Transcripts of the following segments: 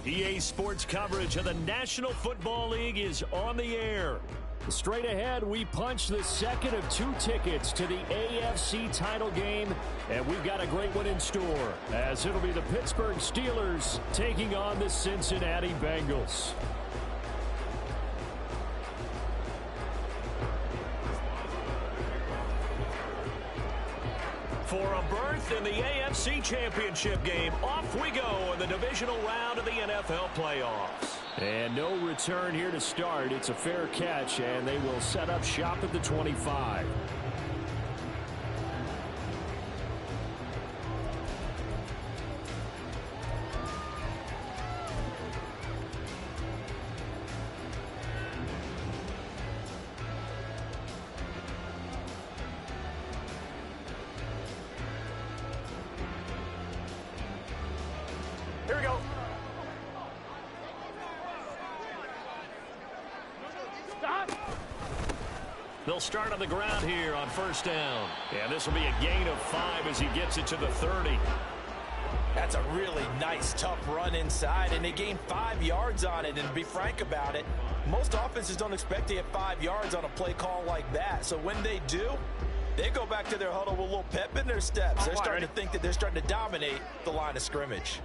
EA Sports coverage of the National Football League is on the air. Straight ahead, we punch the second of 2 tickets to the AFC title game, and we've got a great one in store, as it'll be the Pittsburgh Steelers taking on the Cincinnati Bengals. For a berth in the AFC Championship game, off we go in the divisional round of the NFL playoffs. And no return here to start. It's a fair catch, and they will set up shop at the 25. Here we go. Stop. They'll start on the ground here on first down. And this will be a gain of 5 as he gets it to the 30. That's a really nice, tough run inside, and they gained 5 yards on it. And to be frank about it, most offenses don't expect to get 5 yards on a play call like that. So when they do, they go back to their huddle with a little pep in their steps. They're starting to think that they're starting to dominate the line of scrimmage.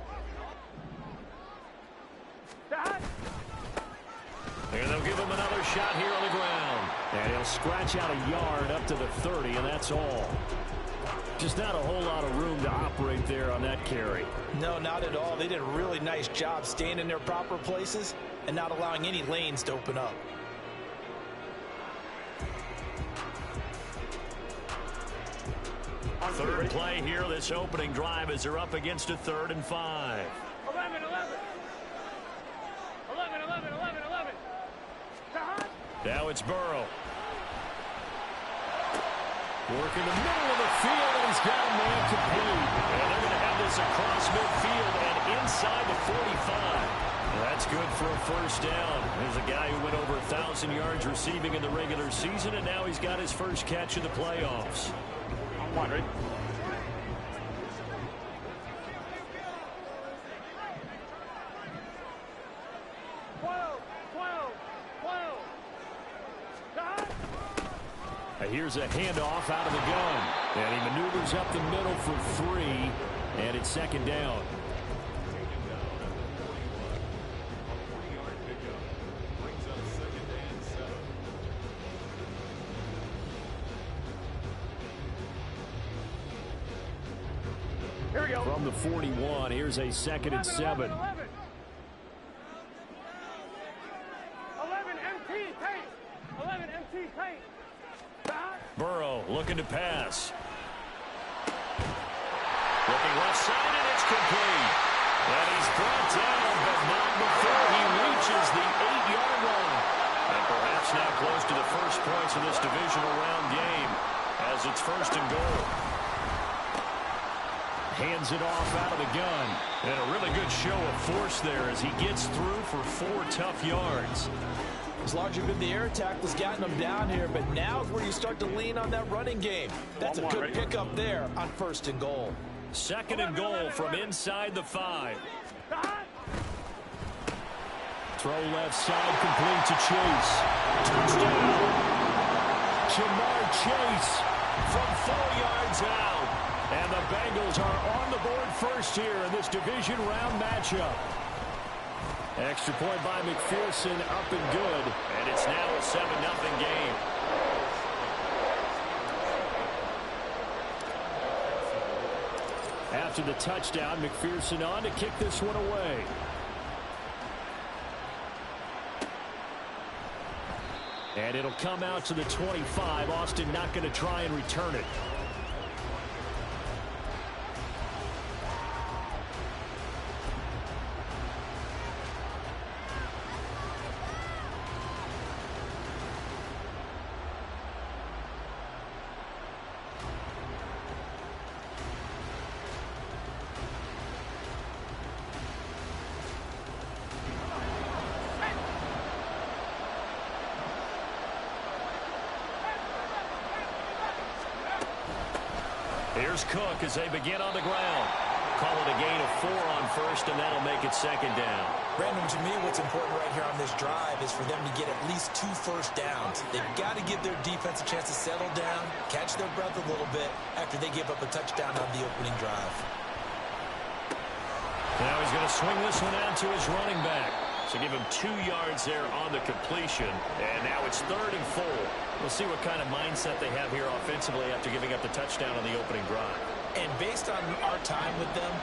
And they'll give him another shot here on the ground. And he'll scratch out a yard up to the 30, and that's all. Just not a whole lot of room to operate there on that carry. No, not at all. They did a really nice job staying in their proper places and not allowing any lanes to open up. Third play here, this opening drive, as they're up against a 3rd and 5. 11. Now it's Burrow. Working the middle of the field, and he's got a man complete. And they're going to have this across midfield and inside the 45. That's good for a first down. There's a guy who went over 1,000 yards receiving in the regular season, and now he's got his first catch in the playoffs. I'm wondering. Here's a handoff out of the gun. And he maneuvers up the middle for 3. And it's second down. Here we go. From the 41, here's a 2nd and 7. 11 MT paint. 11 MT paint. Burrow looking to pass. Looking left side, and it's complete. And he's brought down, but not before he reaches the 8-yard line. And perhaps now close to the first points of this divisional round game as it's 1st and goal. Hands it off out of the gun. And a really good show of force there as he gets through for 4 tough yards. As largely been the air attack that's gotten them down here, but now is where you start to lean on that running game. That's a good pickup there on 1st and goal. 2nd and goal from inside the 5. Throw left side, complete to Chase. Touchdown! Jamar Chase from 4 yards out. And the Bengals are on the board first here in this division round matchup. Extra point by McPherson, up and good. And it's now a 7-0 game. After the touchdown, McPherson on to kick this one away. And it'll come out to the 25. Austin not going to try and return it. Here's Cook as they begin on the ground. Call it a gain of 4 on first, and that'll make it 2nd down. Brandon, to me, what's important right here on this drive is for them to get at least 2 first downs. They've got to give their defense a chance to settle down, catch their breath a little bit after they give up a touchdown on the opening drive. Now he's going to swing this one out to his running back. So give him 2 yards there on the completion. And now it's 3rd and 4. We'll see what kind of mindset they have here offensively after giving up the touchdown on the opening drive. And based on our time with them,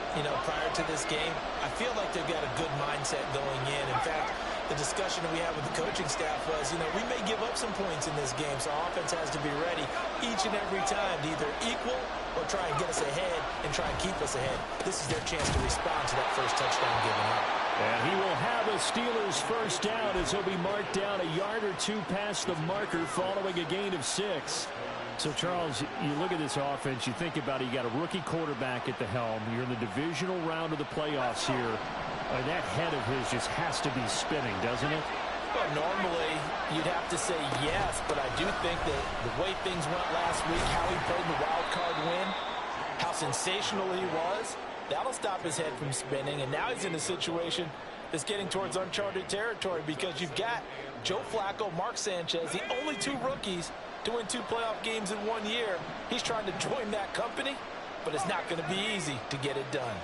prior to this game, I feel like they've got a good mindset going in. In fact, the discussion that we had with the coaching staff was, we may give up some points in this game, so offense has to be ready each and every time to either equal or try and get us ahead and try and keep us ahead. This is their chance to respond to that first touchdown given up. And he will have a Steelers first down as he'll be marked down a yard or 2 past the marker following a gain of 6. So, Charles, you look at this offense, you think about it, you got a rookie quarterback at the helm. You're in the divisional round of the playoffs here. That head of his just has to be spinning, doesn't it? Well, normally you'd have to say yes, but I do think that the way things went last week, how he played the wild card win, how sensational he was, that'll stop his head from spinning. And now he's in a situation that's getting towards uncharted territory because you've got Joe Flacco, Mark Sanchez, the only 2 rookies to win 2 playoff games in 1 year. He's trying to join that company, but it's not going to be easy to get it done.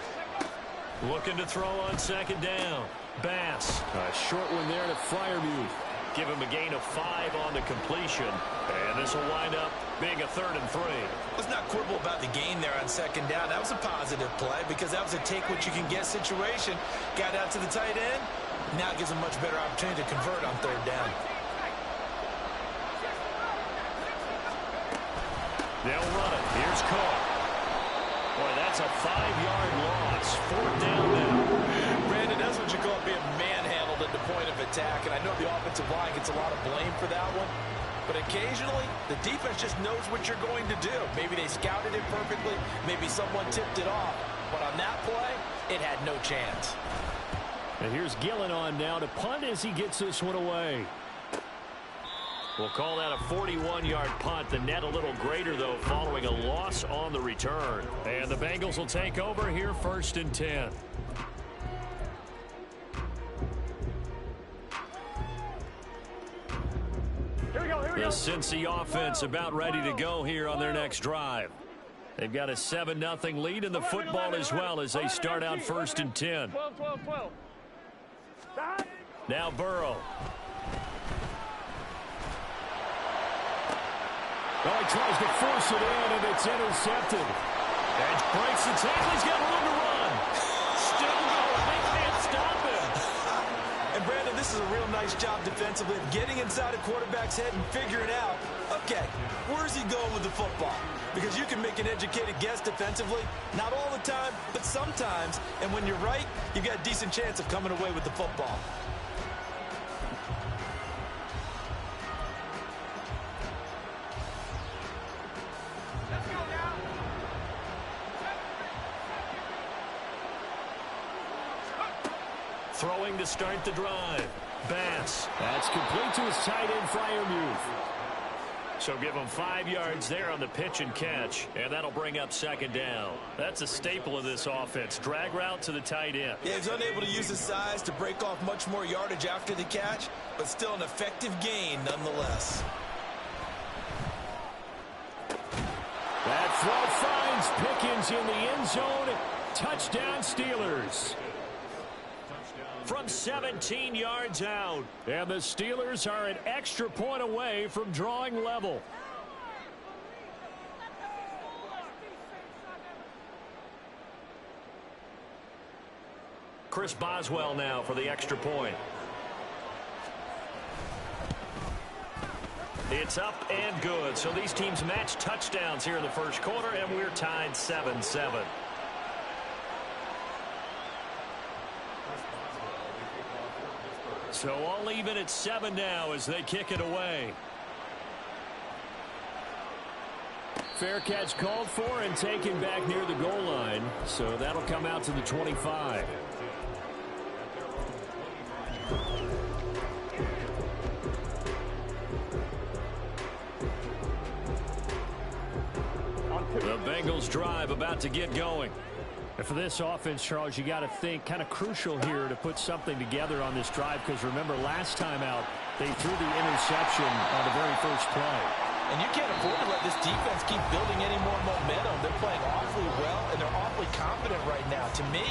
Looking to throw on 2nd down. Bass. A short one there to Freiermuth. Give him a gain of 5 on the completion. And this will wind up being a 3rd and 3. Let's not quibble about the gain there on 2nd down. That was a positive play because that was a take-what-you-can-get situation. Got out to the tight end. Now it gives him a much better opportunity to convert on 3rd down. They'll run it. Here's Cook. Boy, that's a 5-yard loss. 4th down now. Brandon, that's what you call being manhandled at the point of attack. And I know the offensive line gets a lot of blame for that one. But occasionally, the defense just knows what you're going to do. Maybe they scouted it perfectly. Maybe someone tipped it off. But on that play, it had no chance. And here's Gillen on now to punt as he gets this one away. We'll call that a 41-yard punt. The net a little greater, though, following a loss on the return. And the Bengals will take over here 1st and 10. The Cincy offense about ready to go here on their next drive. They've got a 7-0 lead in the football as well as they start out 1st and 10. 12. Now Burrow. Well, he tries to force it in, and it's intercepted. And breaks the tackle. He's got room to run. Still going. They can't stop him. And, Brandon, this is a real nice job defensively of getting inside a quarterback's head and figuring out, okay, where's he going with the football? Because you can make an educated guess defensively. Not all the time, but sometimes. And when you're right, you've got a decent chance of coming away with the football. Throwing to start the drive. Bass. That's complete to his tight end, Freiermuth. So give him 5 yards there on the pitch and catch, and that'll bring up 2nd down. That's a staple of this offense. Drag route to the tight end. Yeah, he's unable to use his size to break off much more yardage after the catch, but still an effective gain nonetheless. That throw finds Pickens in the end zone. Touchdown Steelers. From 17 yards out. And the Steelers are an extra point away from drawing level. Chris Boswell now for the extra point. It's up and good. So these teams match touchdowns here in the first quarter, and we're tied 7-7. So all even at 7 now as they kick it away. Fair catch called for and taken back near the goal line. So that'll come out to the 25. The Bengals drive about to get going. And for this offense, Charles, you got to think kind of crucial here to put something together on this drive, because remember last time out they threw the interception on the very first play. And you can't afford to let this defense keep building any more momentum. They're playing awfully well, and they're awfully confident right now. To me,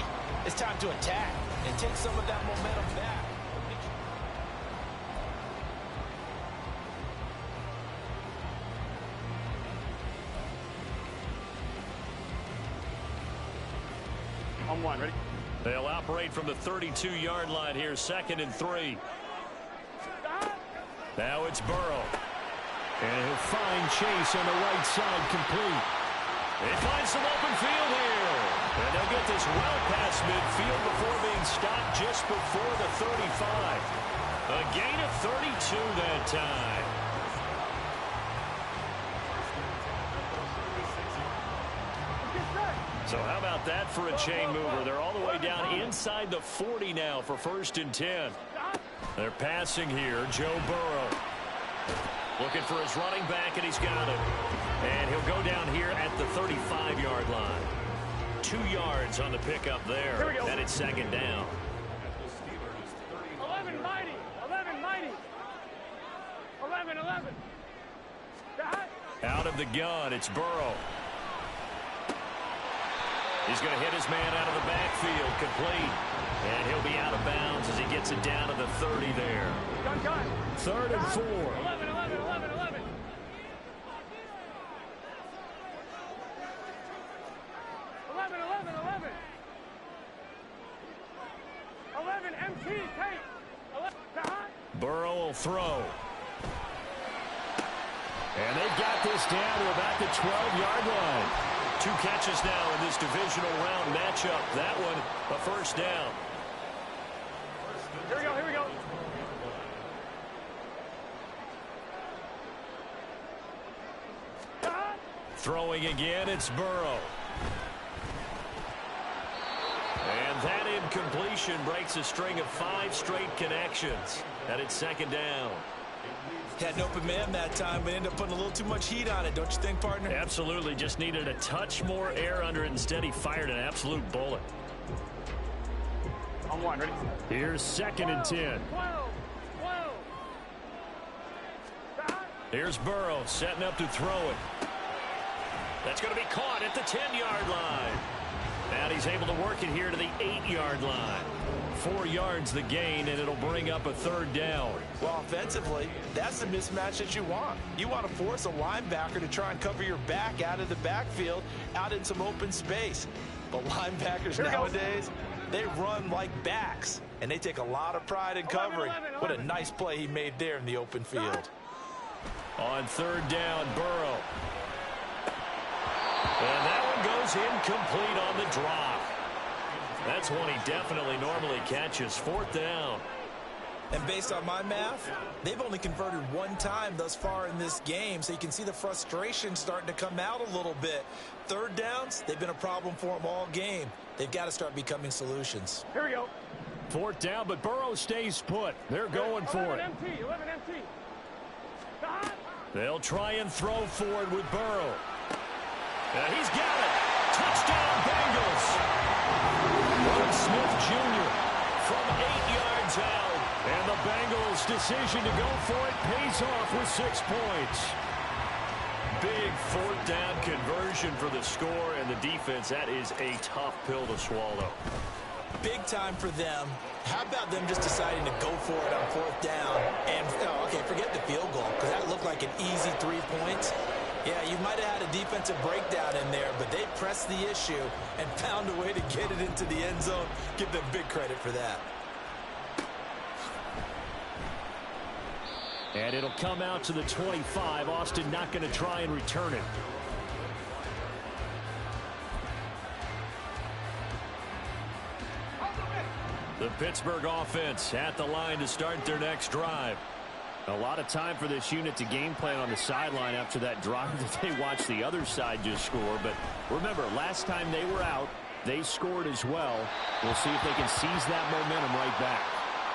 it's time to attack and take some of that momentum back. On one, ready? They'll operate from the 32-yard line here, 2nd and 3. Now it's Burrow. And he'll find Chase on the right side, complete. He finds some open field here. And they'll get this well past midfield before being stopped just before the 35. A gain of 32 that time. So how about that for a chain mover? They're all the way down inside the 40 now for 1st and 10. They're passing here. Joe Burrow looking for his running back, and he's got it. And he'll go down here at the 35-yard line. 2 yards on the pickup there, and it's 2nd down. 11 mighty, 11 mighty, 11. Out of the gun, it's Burrow. He's going to hit his man out of the backfield, complete. And he'll be out of bounds as he gets it down to the 30 there. Gun. 3rd and 4. 11. 11 MT, Kate. 11. Burrow will throw. And they've got this down to about the 12-yard line. 2 catches now in this divisional round matchup. That one, a 1st down. Here we go. Throwing again, it's Burrow. And that incompletion breaks a string of 5 straight connections. And it's 2nd down. Had an open man that time, but ended up putting a little too much heat on it, don't you think, partner? Absolutely. Just needed a touch more air under it. Instead, he fired an absolute bullet. On one, ready? Here's 2nd and 10. 12. Here's Burrow setting up to throw it. That's going to be caught at the 10-yard line. And he's able to work it here to the 8-yard line. 4 yards the gain, and it'll bring up a 3rd down. Well, offensively, that's the mismatch that you want. You want to force a linebacker to try and cover your back out of the backfield, out in some open space. But linebackers nowadays, they run like backs, and they take a lot of pride in covering. 11. What a nice play he made there in the open field. On 3rd down, Burrow. And that one goes incomplete on the drop. That's one he definitely normally catches. 4th down. And based on my math, they've only converted 1 time thus far in this game, so you can see the frustration starting to come out a little bit. 3rd downs, they've been a problem for them all game. They've got to start becoming solutions. Here we go. 4th down, but Burrow stays put. They're going for it. 11 MT. They'll try and throw forward with Burrow. He's got it. Touchdown, Bengals. Ron Smith Jr. from 8 yards out. And the Bengals' decision to go for it pays off with 6 points. Big 4th down conversion for the score, and the defense, that is a tough pill to swallow. Big time for them. How about them just deciding to go for it on 4th down? And, okay, forget the field goal, because that looked like an easy 3 points. Yeah, you might have had a defensive breakdown in there, but they pressed the issue and found a way to get it into the end zone. Give them big credit for that. And it'll come out to the 25. Austin not going to try and return it. The Pittsburgh offense at the line to start their next drive. A lot of time for this unit to game plan on the sideline after that drive that they watched the other side just score. But remember, last time they were out, they scored as well. We'll see if they can seize that momentum right back.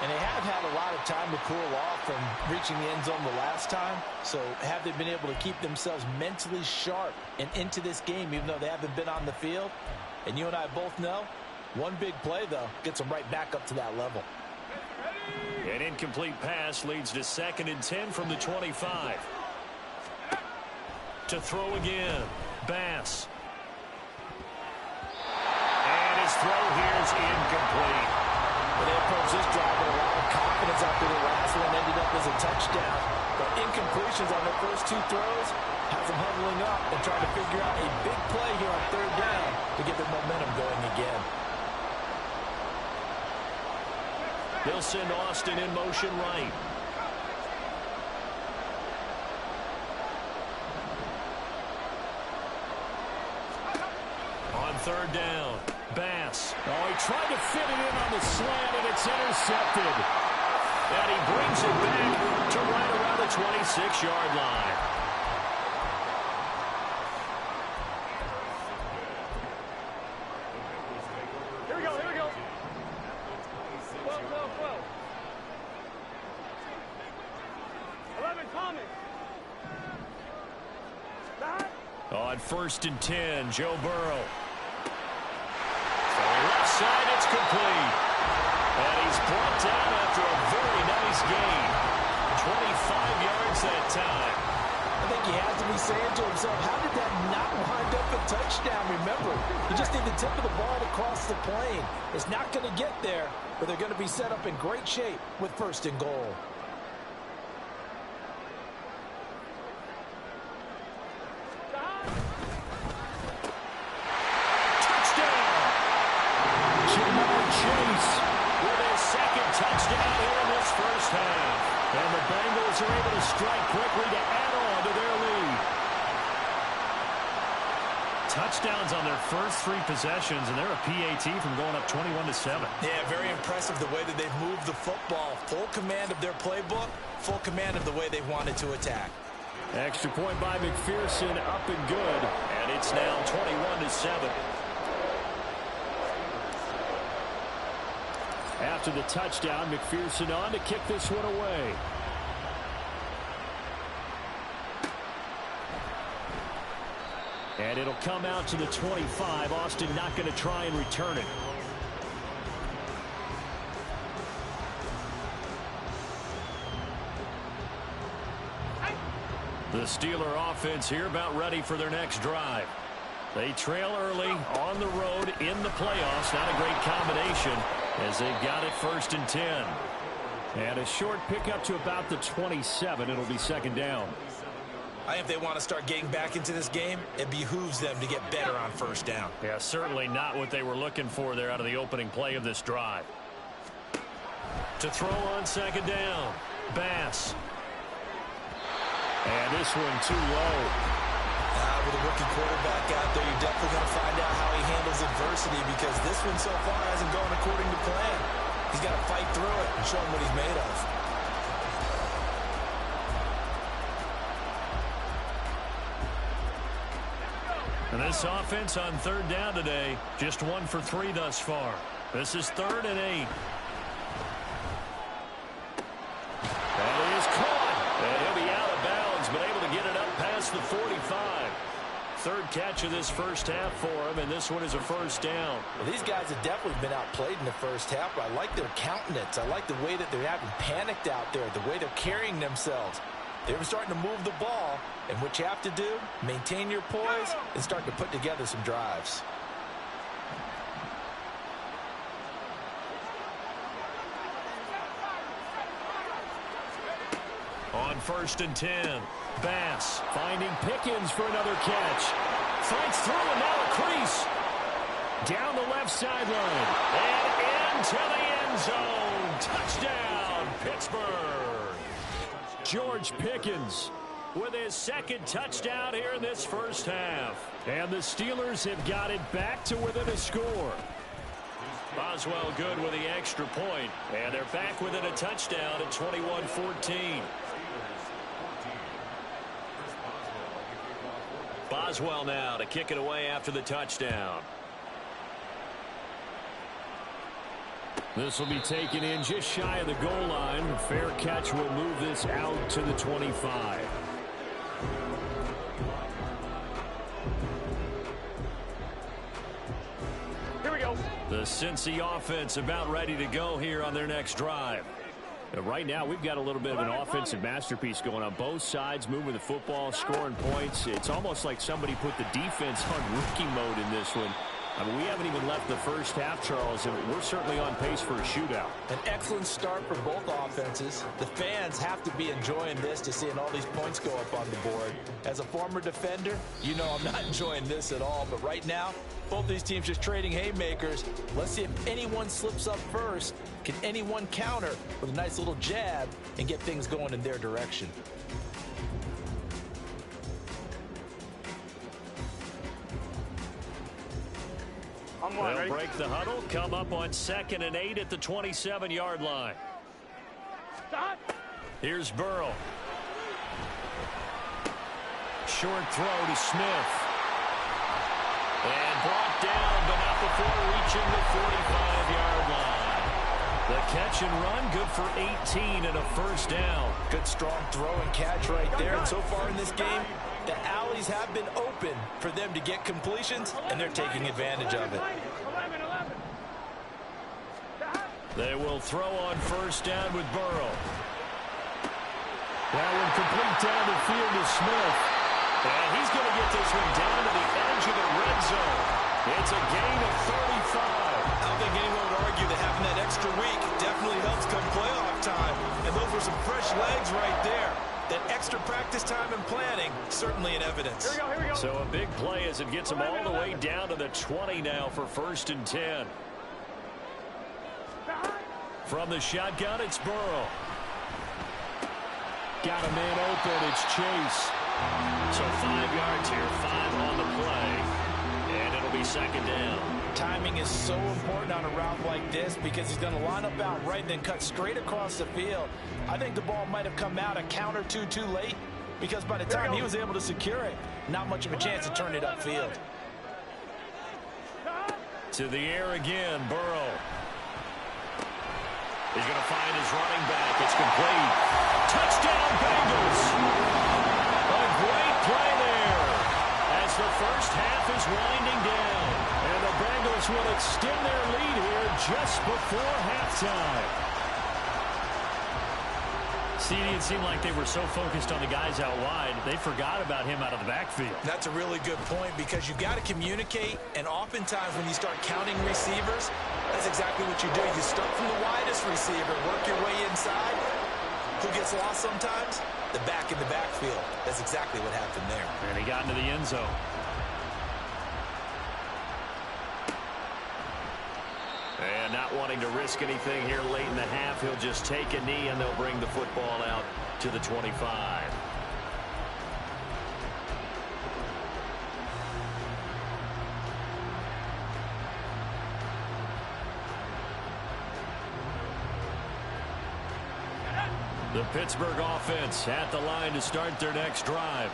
And they have had a lot of time to cool off from reaching the end zone the last time. So have they been able to keep themselves mentally sharp and into this game, even though they haven't been on the field? And you and I both know, one big play, though, gets them right back up to that level. An incomplete pass leads to 2nd and 10 from the 25. To throw again, Bass. And his throw here is incomplete. They approached this drive with a lot of confidence after the last one ended up as a touchdown. But incompletions on their first 2 throws has them huddling up and trying to figure out a big play here on 3rd down to get their momentum going again. They'll send Austin in motion right. On 3rd down, Bass. Oh, he tried to fit it in on the slant, and it's intercepted. And he brings it back to right around the 26-yard line. Here we go, here we go. 12, 12, 12. 11, Thomas. That. On 1st and 10, Joe Burrow. Left side, it's complete. And he's brought down after a very nice gain. 25 yards that time. I think he has to be saying to himself, how did that not wind up a touchdown? Remember, you just need the tip of the ball to cross the plane. It's not going to get there, but they're going to be set up in great shape with 1st and goal. Touchdown here in this first half. And the Bengals are able to strike quickly to add on to their lead. Touchdowns on their first 3 possessions, and they're a PAT from going up 21-7. Yeah, very impressive the way that they've moved the football. Full command of their playbook, full command of the way they wanted to attack. Extra point by McPherson, up and good. And it's now 21-7. After the touchdown, McPherson on to kick this one away. And it'll come out to the 25. Austin not going to try and return it. The Steeler offense here about ready for their next drive. They trail early on the road in the playoffs. Not a great combination as they've got it 1st and 10. And a short pickup to about the 27. It'll be 2nd down. I think if they want to start getting back into this game, it behooves them to get better on 1st down. Yeah, certainly not what they were looking for there out of the opening play of this drive. To throw on 2nd down, Bass. And this one too low. With a rookie quarterback out there, you're definitely going to find out how he handles adversity because this one so far hasn't gone according to plan. He's got to fight through it and show him what he's made of. And this offense on 3rd down today, just 1 for 3 thus far. This is 3rd and 8. And he is caught. And he'll be out of bounds, but able to get it up past the 45. 3rd catch of this first half for him, and this one is a 1st down. Well, these guys have definitely been outplayed in the first half, but I like their countenance. I like the way that they're having panicked out there, the way they're carrying themselves. They were starting to move the ball, and what you have to do, maintain your poise and start to put together some drives. On 1st and 10, Bass finding Pickens for another catch. Fights through and now a crease. Down the left sideline and into the end zone. Touchdown, Pittsburgh. George Pickens with his 2nd touchdown here in this first half. And the Steelers have got it back to within a score. Boswell good with the extra point. And they're back within a touchdown at 21-14. Boswell now to kick it away after the touchdown. This will be taken in just shy of the goal line. A fair catch will move this out to the 25. The Cincy offense about ready to go here on their next drive. Right now, we've got a little bit of an offensive masterpiece going on both sides, moving the football, scoring points. It's almost like somebody put the defense on rookie mode in this one. I mean, we haven't even left the first half, Charles, and we're certainly on pace for a shootout. An excellent start for both offenses. The fans have to be enjoying this to seeing all these points go up on the board. As a former defender, you know I'm not enjoying this at all. But right now, both these teams just trading haymakers. Let's see if anyone slips up first. Can anyone counter with a nice little jab and get things going in their direction? They'll break the huddle, come up on 2nd and 8 at the 27-yard line. Stop. Here's Burrow. Short throw to Smith. And brought down, but not before reaching the 45-yard line. The catch and run, good for 18 and a first down. Good strong throw and catch right there. And so far in this game, the alleys have been open for them to get completions, and they're taking advantage of it. 11. They will throw on first down with Burrow. That one complete down the field to Smith. And he's going to get this one down to the edge of the red zone. It's a gain of 35. I don't think anyone would argue that having that extra week definitely helps come playoff time. And those were some fresh legs right there. That extra practice time and planning, certainly in evidence. Here we go. So a big play as it gets them all the way down to the 20 now for 1st and 10. From the shotgun, it's Burrow. Got a man open, it's Chase. So 5 yards here, 5 on the play. And it'll be 2nd down. Timing is so important on a route like this because he's going to line up out right and then cut straight across the field. I think the ball might have come out a count or two too late because by the time he was able to secure it, not much of a chance to turn it upfield. To the air again, Burrow. He's going to find his running back. It's complete. Touchdown, Bengals. A great play there as the first half is winding down. And the Bengals will extend their lead here just before halftime. See, it seemed like they were so focused on the guys out wide, they forgot about him out of the backfield. That's a really good point because you've got to communicate, and oftentimes when you start counting receivers, that's exactly what you do. You start from the widest receiver, work your way inside. Who gets lost sometimes? The back in the backfield. That's exactly what happened there. And he got into the end zone. And not wanting to risk anything here late in the half, he'll just take a knee and they'll bring the football out to the 25. The Pittsburgh offense at the line to start their next drive.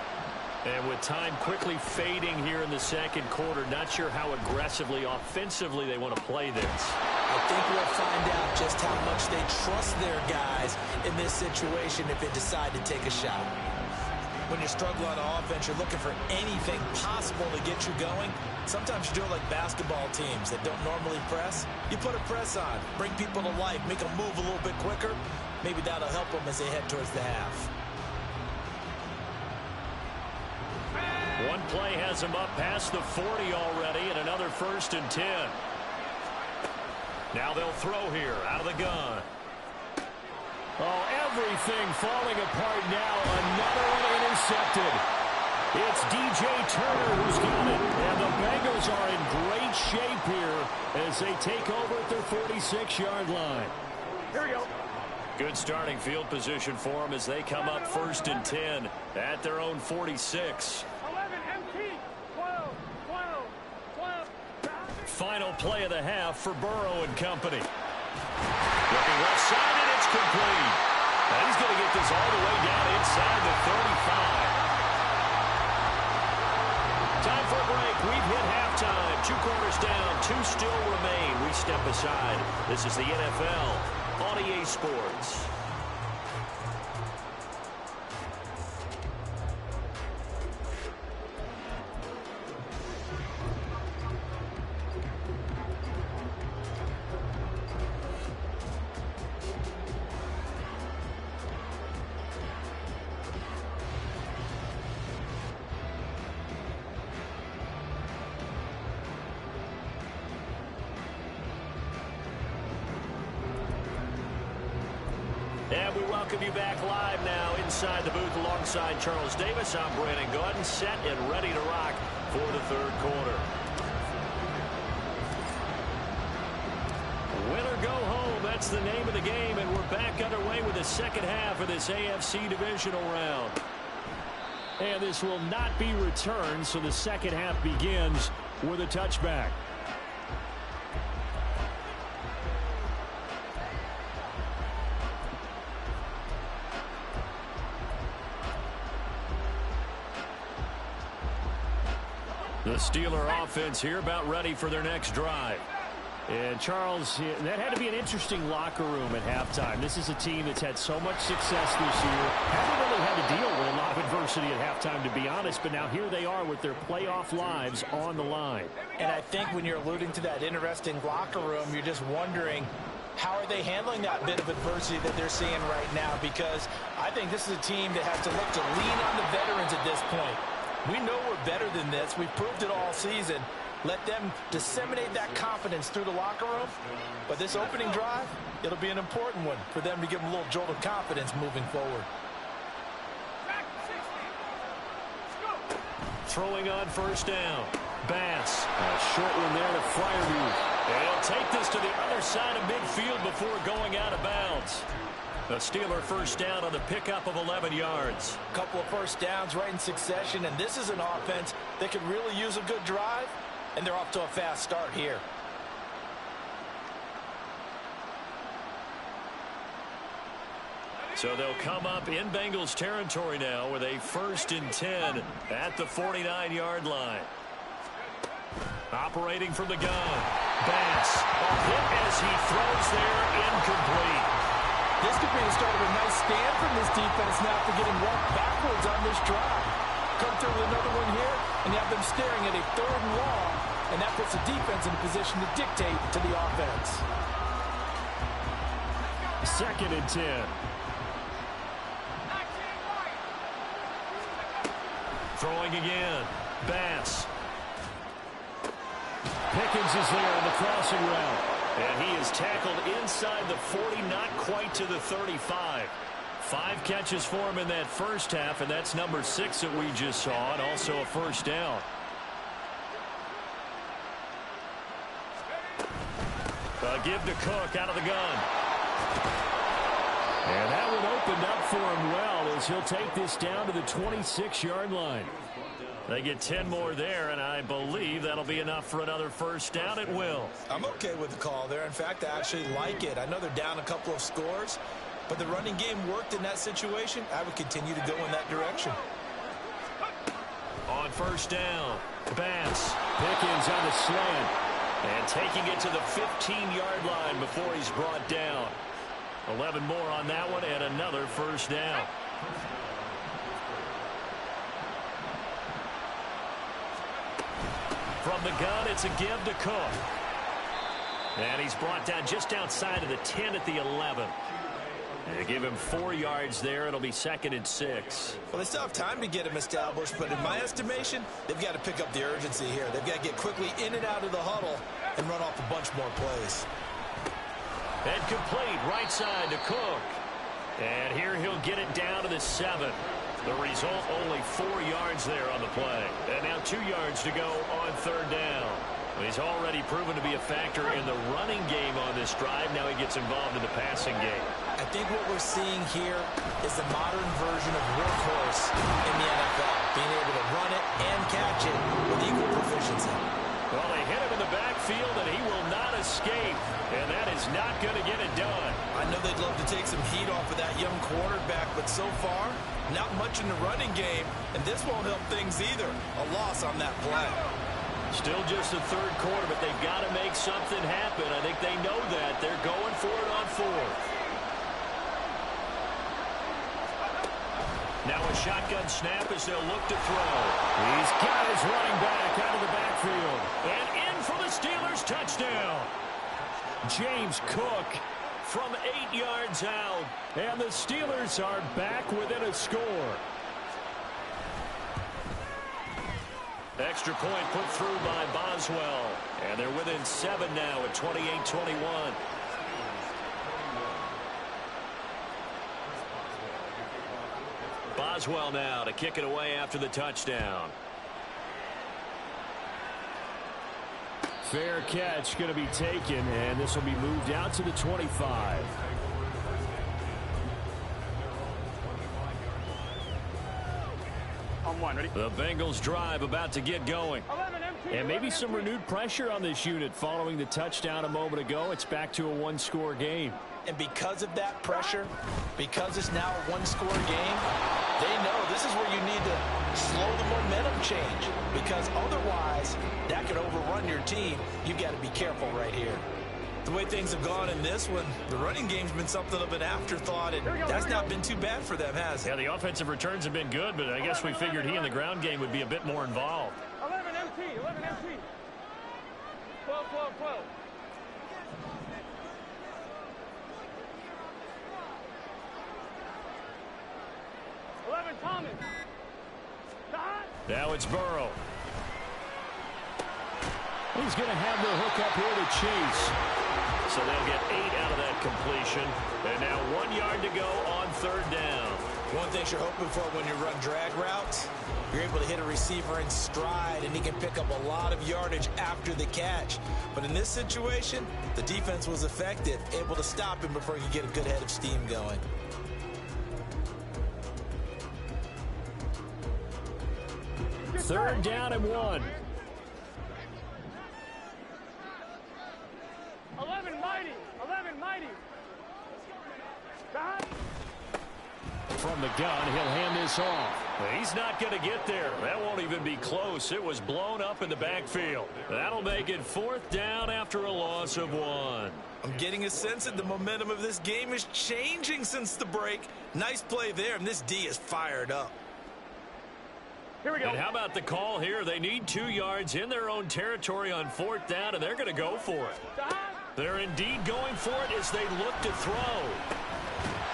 And with time quickly fading here in the second quarter, not sure how aggressively, offensively they want to play this. I think we'll find out just how much they trust their guys in this situation if they decide to take a shot. When you're struggling on offense, you're looking for anything possible to get you going. Sometimes you do it like basketball teams that don't normally press. You put a press on, bring people to life, make them move a little bit quicker. Maybe that'll help them as they head towards the half. One play has him up past the 40 already, and another 1st and 10. Now they'll throw here out of the gun. Oh, everything falling apart now. Another one intercepted. It's DJ Turner who's got it. And the Bengals are in great shape here as they take over at their 46-yard line. Here we go. Good starting field position for them as they come up 1st and 10 at their own 46. 11, MT, 12. Final play of the half for Burrow and company. Looking left side, and it's complete. And he's going to get this all the way down inside the 35. Time for a break. We've hit halftime. 2 quarters down, 2 still remain. We step aside. This is the NFL on EA Sports. And we welcome you back live now inside the booth alongside Charles Davis. I'm Brandon Gaudin, set and ready to rock for the third quarter. Win or go home, that's the name of the game, and we're back underway with the second half of this AFC divisional round. And this will not be returned, so the second half begins with a touchback. The Steeler offense here about ready for their next drive. And Charles, that had to be an interesting locker room at halftime. This is a team that's had so much success this year. Haven't really had to deal with a lot of adversity at halftime, to be honest. But now here they are with their playoff lives on the line. And I think when you're alluding to that interesting locker room, you're just wondering, how are they handling that bit of adversity that they're seeing right now? Because I think this is a team that has to look to lean on the veterans at this point. We know we're better than this. We've proved it all season. Let them disseminate that confidence through the locker room. But this opening drive, it'll be an important one for them to give them a little jolt of confidence moving forward. Throwing on first down. Bass. A short one there to Fryermuth. They'll take this to the other side of midfield before going out of bounds. A Steeler first down on the pickup of 11 yards. A couple of first downs right in succession, and this is an offense that could really use a good drive, and they're off to a fast start here. So they'll come up in Bengals territory now with a 1st and 10 at the 49-yard line. Operating from the gun. Bass. A hit as he throws there, incomplete. This could be the start of a nice stand from this defense now for getting walked backwards on this drive. Come through with another one here, and you have them staring at a 3rd and long, and that puts the defense in a position to dictate to the offense. 2nd and 10. Throwing again. Bass. Pickens is there on the crossing route. And he is tackled inside the 40, not quite to the 35. 5 catches for him in that first half, and that's number 6 that we just saw, and also a first down. A give to Cook out of the gun. And that one opened up for him well as he'll take this down to the 26-yard line. They get 10 more there, and I believe that'll be enough for another first down. It will. I'm okay with the call there. In fact, I actually like it. I know they're down a couple of scores, but the running game worked in that situation. I would continue to go in that direction. On first down, Bass. Pickens on the slant. And taking it to the 15-yard line before he's brought down. 11 more on that one, and another first down. From the gun, it's a give to Cook. And he's brought down just outside of the 10 at the 11. They give him 4 yards there. It'll be 2nd and 6. Well, they still have time to get him established, but in my estimation, they've got to pick up the urgency here. They've got to get quickly in and out of the huddle and run off a bunch more plays. And complete right side to Cook. And here he'll get it down to the 7. The result, only 4 yards there on the play. And now 2 yards to go on 3rd down. He's already proven to be a factor in the running game on this drive. Now he gets involved in the passing game. I think what we're seeing here is the modern version of workhorse in the NFL. Being able to run it and catch it with equal proficiency. Well, they hit him in the backfield, and he will not escape. And that is not going to get it done. I know they'd love to take some heat off of that young quarterback, but so far, not much in the running game, and this won't help things either. A loss on that play. Still just the 3rd quarter, but they've got to make something happen. I think they know that. They're going for it on 4th. Now a shotgun snap as they'll look to throw. He's got his running back out of the backfield. And in for the Steelers touchdown. James Cook from 8 yards out. And the Steelers are back within a score. Extra point put through by Boswell. And they're within 7 now at 28-21. Boswell now to kick it away after the touchdown. Fair catch going to be taken, and this will be moved out to the 25. On one, ready? The Bengals drive about to get going. 11 empty. And maybe some renewed pressure on this unit following the touchdown a moment ago. It's back to a one-score game. And because of that pressure, because it's now a one-score game, they know this is where you need to slow the momentum change, because otherwise that could overrun your team. You've got to be careful right here. The way things have gone in this one, the running game's been something of an afterthought, and that's not been too bad for them, has it? Yeah, the offensive returns have been good, but I guess we figured he in the ground game would be a bit more involved. 11 empty. 11 empty. 12, 12, 12. 11 Thomas. Now it's Burrow. He's going to have the hook up here to Chase. So they'll get 8 out of that completion. And now 1 yard to go on third down. One thing you're hoping for when you run drag routes, you're able to hit a receiver in stride, and he can pick up a lot of yardage after the catch. But in this situation, the defense was effective, able to stop him before he could get a good head of steam going. Third down and 1. 11 mighty. 11 mighty. From the gun, he'll hand this off. He's not going to get there. That won't even be close. It was blown up in the backfield. That'll make it fourth down after a loss of 1. I'm getting a sense that the momentum of this game is changing since the break. Nice play there, and this D is fired up. Here we go. And how about the call here? They need 2 yards in their own territory on fourth down, and they're going to go for it. They're indeed going for it as they look to throw.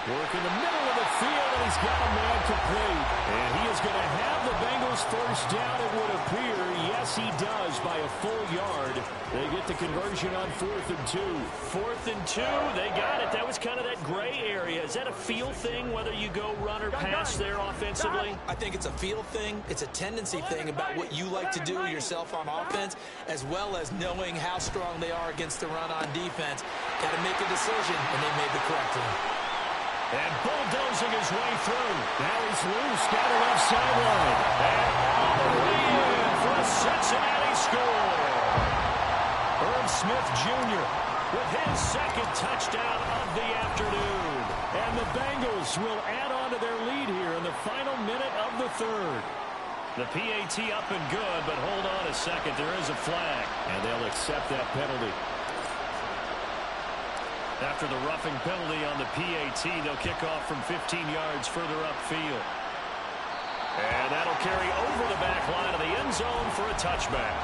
Work in the middle of the field, and he's got a man complete. And he is going to have the Bengals first down, it would appear. Yes, he does, by a full yard. They get the conversion on 4th and 2. 4th and 2, they got it. That was kind of that gray area. Is that a feel thing, whether you go run or pass there offensively? I think it's a feel thing. It's a tendency thing about what you like to do yourself on offense, as well as knowing how strong they are against the run on defense. Got to make a decision, and they made the correct one. And bulldozing his way through. Now he's loose down the left sideline. And all the way in for a Cincinnati score. Irv Smith Jr. with his second touchdown of the afternoon. And the Bengals will add on to their lead here in the final minute of the third. The PAT up and good, but hold on a second. There is a flag, and they'll accept that penalty. After the roughing penalty on the PAT, they'll kick off from 15 yards further upfield. And that'll carry over the back line of the end zone for a touchback.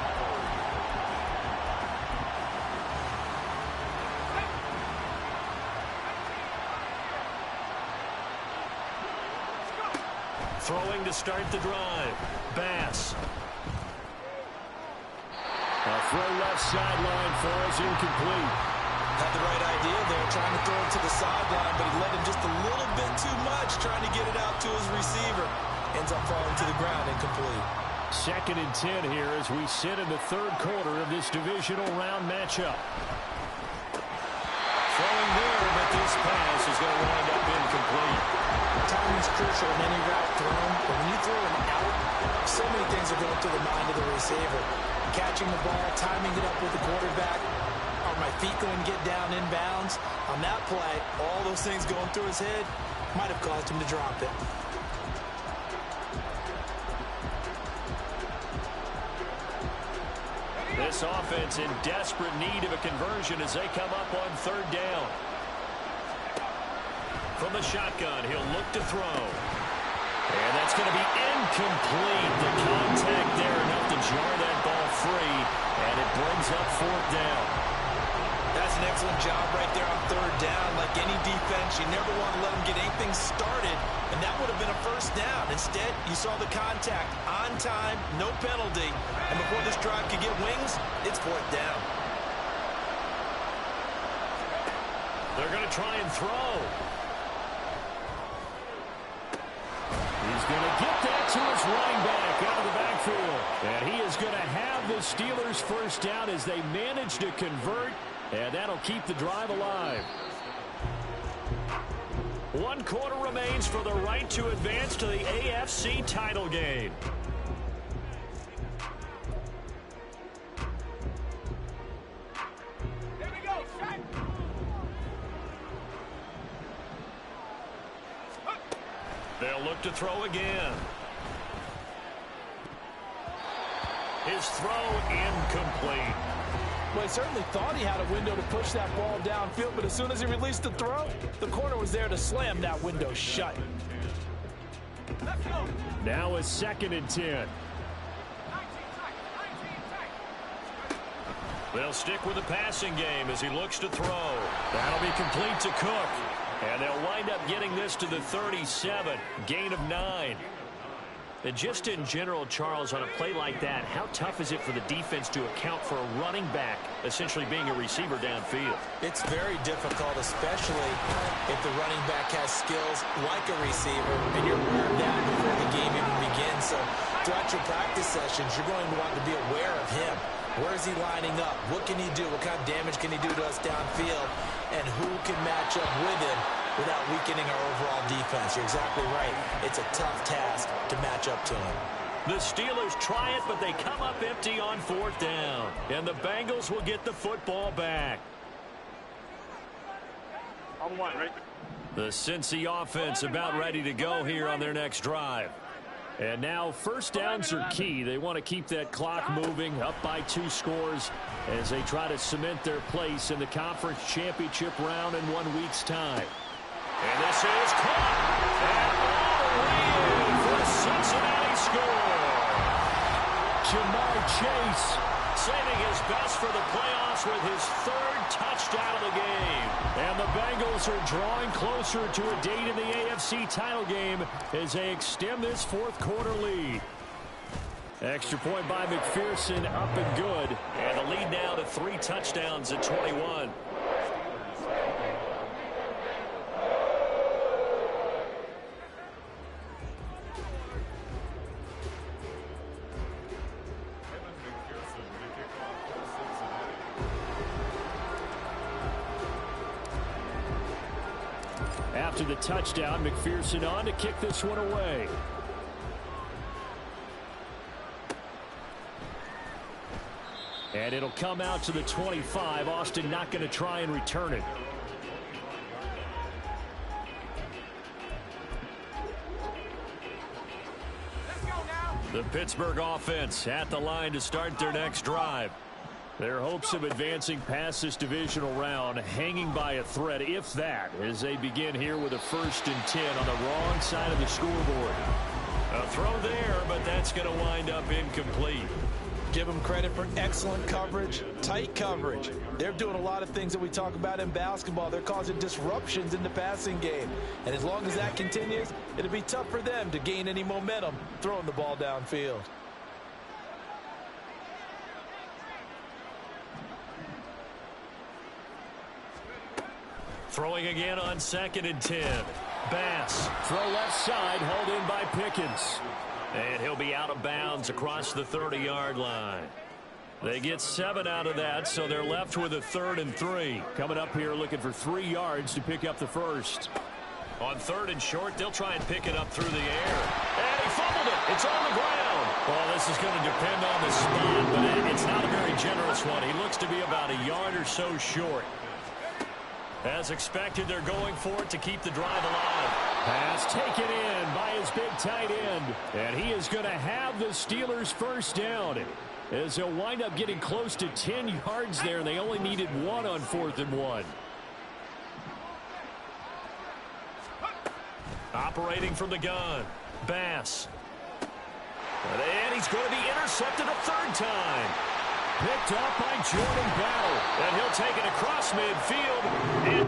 Throwing to start the drive. Bass. A throw left sideline falls incomplete. Had the right idea there, trying to throw it to the sideline, but he let him just a little bit too much, trying to get it out to his receiver. Ends up falling to the ground incomplete. 2nd and 10 here as we sit in the third quarter of this divisional round matchup. Throwing there, but this pass is going to wind up incomplete. Timing is crucial in any route thrown, but when you throw an out, so many things are going through the mind of the receiver. Catching the ball, timing it up with the quarterback. Are my feet going to get down inbounds? On that play, all those things going through his head might have caused him to drop it. This offense in desperate need of a conversion as they come up on third down. From the shotgun, he'll look to throw. And that's going to be incomplete. The contact there enough to jar that ball free, and it brings up fourth down. That's an excellent job right there on third down. Like any defense, you never want to let them get anything started, and that would have been a first down. Instead, you saw the contact on time, no penalty, and before this drive could get wings, it's fourth down. They're going to try and throw. He's going to get that to his running back out of the backfield. And he is going to have the Steelers first down as they manage to convert. And that'll keep the drive alive. 1 quarter remains for the right to advance to the AFC title game. Here we go, set. They'll look to throw again. His throw incomplete. Well, he certainly thought he had a window to push that ball downfield, but as soon as he released the throw, the corner was there to slam that window shut. Let's go. Now a 2nd and 10. They'll stick with the passing game as he looks to throw. That'll be complete to Cook. And they'll wind up getting this to the 37. Gain of 9. And just in general, Charles, on a play like that, how tough is it for the defense to account for a running back essentially being a receiver downfield? It's very difficult, especially if the running back has skills like a receiver and you're wearing down before the game even begins. So throughout your practice sessions, you're going to want to be aware of him. Where is he lining up? What can he do? What kind of damage can he do to us downfield? And who can match up with him without weakening our overall defense? You're exactly right. It's a tough task to match up to him. The Steelers try it, but they come up empty on 4th down. And the Bengals will get the football back. On the line, right? The Cincy offense about ready to go here on their next drive. And now 1st downs are key. They want to keep that clock moving, up by 2 scores as they try to cement their place in the conference championship round in 1 week's time. And this is caught. And all the way in for a Cincinnati score. Jamar Chase saving his best for the playoffs with his 3rd touchdown of the game. And the Bengals are drawing closer to a date in the AFC title game as they extend this 4th quarter lead. Extra point by McPherson, up and good. And the lead now to 3 touchdowns at 21. After the touchdown, McPherson on to kick this one away. And it'll come out to the 25. Austin not going to try and return it. Let's go now. The Pittsburgh offense at the line to start their next drive. Their hopes of advancing past this divisional round hanging by a thread, if that, as they begin here with a 1st and 10 on the wrong side of the scoreboard. A throw there, but that's going to wind up incomplete. Give them credit for excellent coverage, tight coverage. They're doing a lot of things that we talk about in basketball. They're causing disruptions in the passing game. And as long as that continues, it'll be tough for them to gain any momentum throwing the ball downfield. Throwing again on 2nd and 10. Bass, throw left side, hauled in by Pickens. And he'll be out of bounds across the 30-yard line. They get 7 out of that, so they're left with a 3rd and 3. Coming up here looking for 3 yards to pick up the 1st. On 3rd and short, they'll try and pick it up through the air. And he fumbled it. It's on the ground. Well, this is going to depend on the spot, but it's not a very generous one. He looks to be about a yard or so short. As expected, they're going for it to keep the drive alive. Pass taken in by his big tight end. And he is going to have the Steelers first down. As they'll wind up getting close to 10 yards there, and they only needed 1 on 4th and 1. Operating from the gun. Bass. And he's going to be intercepted a 3rd time. Picked up by Jordan Battle. And he'll take it across midfield. And